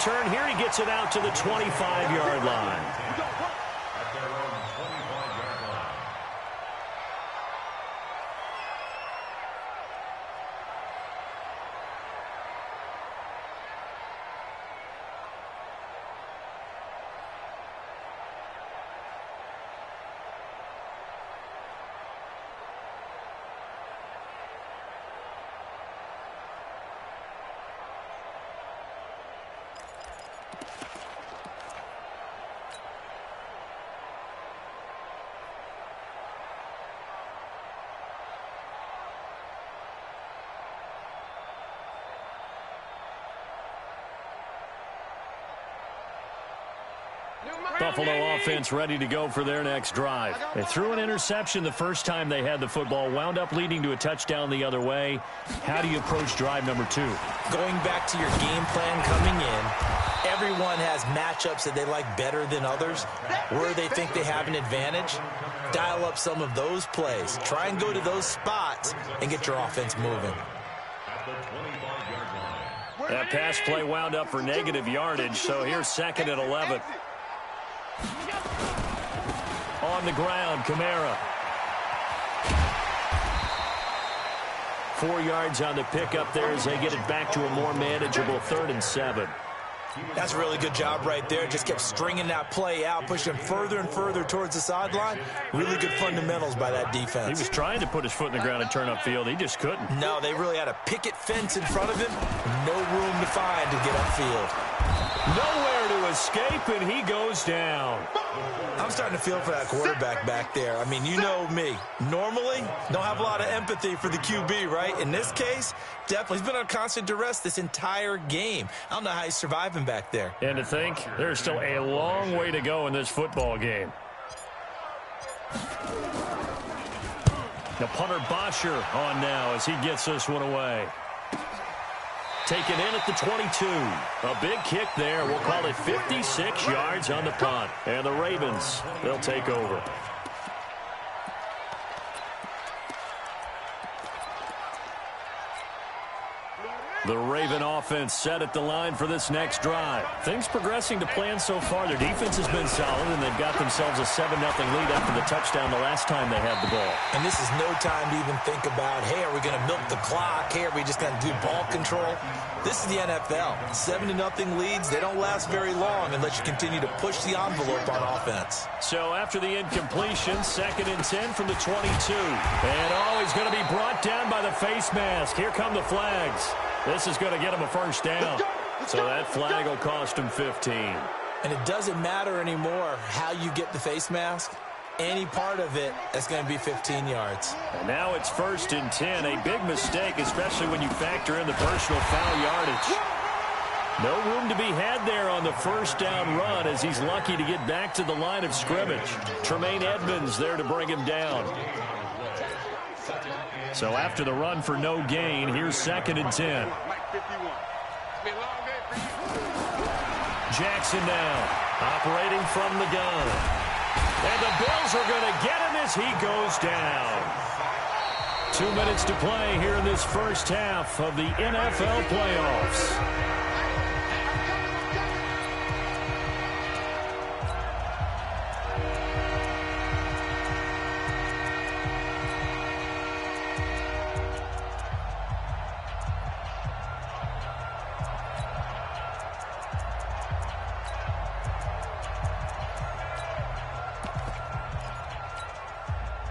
return here. He gets it out to the 25-yard line. Buffalo offense ready to go for their next drive. They threw an interception the first time they had the football, wound up leading to a touchdown the other way. How do you approach drive number 2? Going back to your game plan coming in, everyone has matchups that they like better than others. Where they think they have an advantage, dial up some of those plays. Try and go to those spots and get your offense moving. That pass play wound up for negative yardage, so here's 2nd and 11. On the ground, Kamara. 4 yards on the pickup there as they get it back to a more manageable 3rd and 7. That's a really good job right there. Just kept stringing that play out, pushing further and further towards the sideline. Really good fundamentals by that defense. He was trying to put his foot in the ground and turn upfield. He just couldn't. No, they really had a picket fence in front of him. No room to find to get upfield. Nowhere to escape, and he goes down. I'm starting to feel for that quarterback back there. I mean, you know me. Normally, don't have a lot of empathy for the QB, right? In this case, definitely. He's been on constant duress this entire game. I don't know how he's surviving back there. And to think, there's still a long way to go in this football game. The punter Bosher on now as he gets this one away. Taken in at the 22. A big kick there. We'll call it 56 yards on the punt. And the Ravens, they'll take over. The Raven offense set at the line for this next drive. Things progressing to plan so far. Their defense has been solid, and they've got themselves a 7-0 lead after the touchdown the last time they had the ball. And this is no time to even think about, hey, are we going to milk the clock? Hey, are we just going to do ball control? This is the NFL. 7-0 leads, they don't last very long unless you continue to push the envelope on offense. So after the incompletion, 2nd and 10 from the 22. And he's going to be brought down by the face mask. Here come the flags. This is going to get him a first down. So that flag will cost him 15. And it doesn't matter anymore how you get the face mask. Any part of it, that's going to be 15 yards. And now it's 1st and 10. A big mistake, especially when you factor in the personal foul yardage. No room to be had there on the first down run as he's lucky to get back to the line of scrimmage. Tremaine Edmonds there to bring him down. So after the run for no gain, here's 2nd and 10. Jackson now, operating from the gun. And the Bills are going to get him as he goes down. 2 minutes to play here in this first half of the NFL playoffs.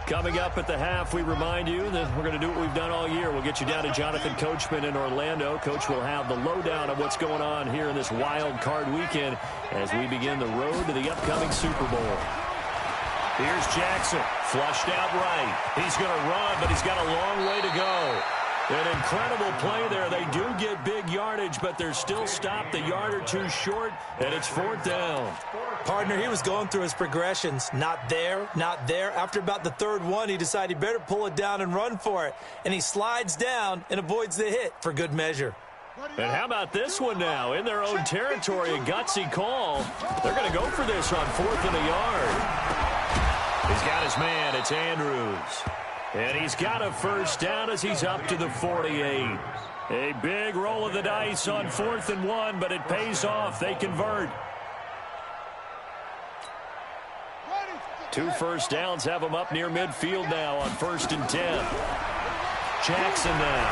Coming up at the half, we remind you that we're going to do what we've done all year. We'll get you down to Jonathan Coachman in Orlando. Coach will have the lowdown of what's going on here in this wild card weekend as we begin the road to the upcoming Super Bowl. Here's Jackson, flushed out right. He's going to run, but he's got a long way to go. An incredible play there. They do get big yardage, but they're still stopped a yard or two short, and it's 4th down. Partner, he was going through his progressions. Not there, not there. After about the 3rd one, he decided he better pull it down and run for it. And he slides down and avoids the hit for good measure. And how about this one now? In their own territory, a gutsy call. They're going to go for this on 4th and a yard. He's got his man. It's Andrews. And he's got a first down as he's up to the 48. A big roll of the dice on 4th and 1, but it pays off. They convert. 2 first downs have them up near midfield now on 1st and 10. Jackson now.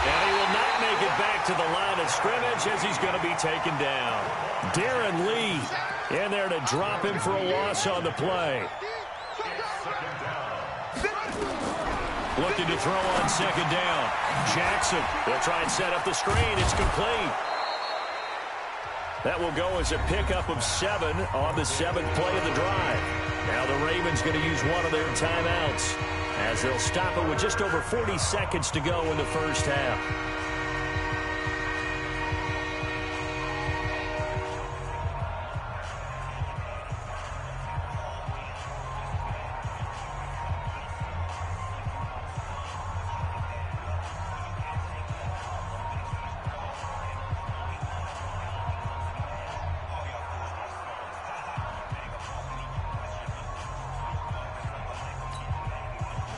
And he will not make it back to the line of scrimmage as he's going to be taken down. Darren Lee in there to drop him for a loss on the play. Looking to throw on 2nd down. Jackson will try and set up the screen. It's complete. That will go as a pickup of 7 on the 7th play of the drive. Now the Ravens going to use one of their timeouts as they'll stop it with just over 40 seconds to go in the first half.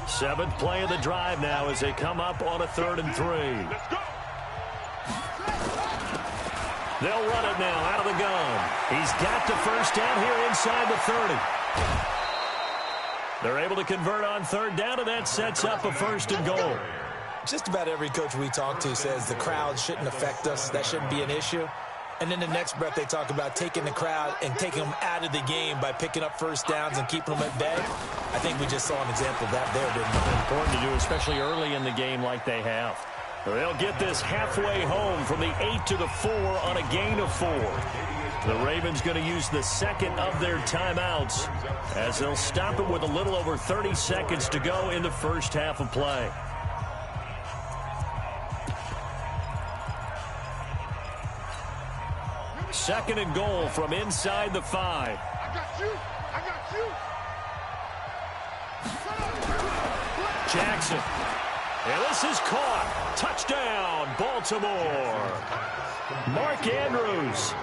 Seventh play of the drive now as they come up on a 3rd and 3. They'll run it now out of the gun. He's got the first down here inside the 30. They're able to convert on 3rd down, and that sets up a 1st and goal. Just about every coach we talk to says the crowd shouldn't affect us. That shouldn't be an issue. And then the next breath they talk about taking the crowd and taking them out of the game by picking up first downs and keeping them at bay. I think we just saw an example of that there, didn't we? Important to do, especially early in the game like they have. They'll get this halfway home from the 8 to the 4 on a gain of 4. The Ravens going to use the 2nd of their timeouts as they'll stop it with a little over 30 seconds to go in the first half of play. Second and goal from inside the 5. I got you. I got you. Jackson. And this is caught. Touchdown, Baltimore. Mark Andrews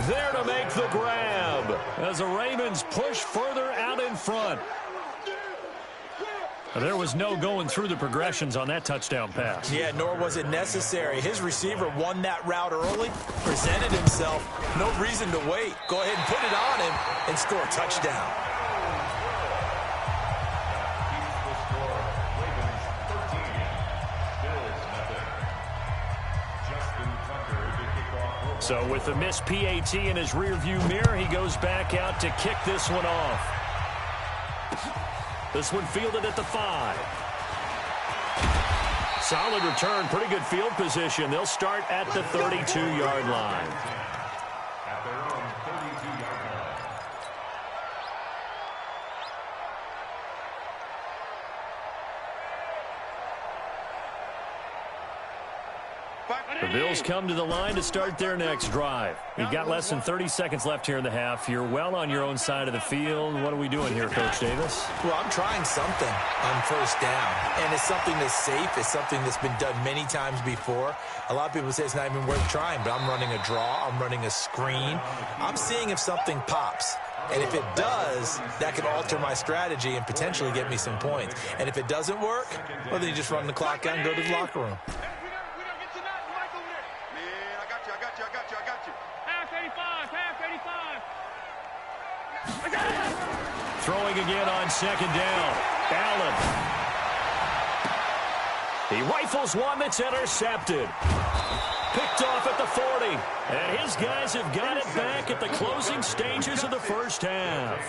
there to make the grab as the Ravens push further out in front. There was no going through the progressions on that touchdown pass. Yeah, nor was it necessary. His receiver won that route early, presented himself. No reason to wait. Go ahead and put it on him and score a touchdown. So with the missed PAT in his rearview mirror, he goes back out to kick this one off. This one fielded at the 5. Solid return, pretty good field position. They'll start at the 32-yard line. At their own 32-yard line. The Bills come to the line to start their next drive. You've got less than 30 seconds left here in the half. You're well on your own side of the field. What are we doing here, Coach Davis? Well, I'm trying something on first down, and it's something that's safe. It's something that's been done many times before. A lot of people say it's not even worth trying, but I'm running a draw. I'm running a screen. I'm seeing if something pops. And if it does, that could alter my strategy and potentially get me some points. And if it doesn't work, well, then you just run the clock out and go to the locker room. Throwing again on 2nd down. Allen. He rifles one that's intercepted. Picked off at the 40. And his guys have got it back at the closing stages of the first half.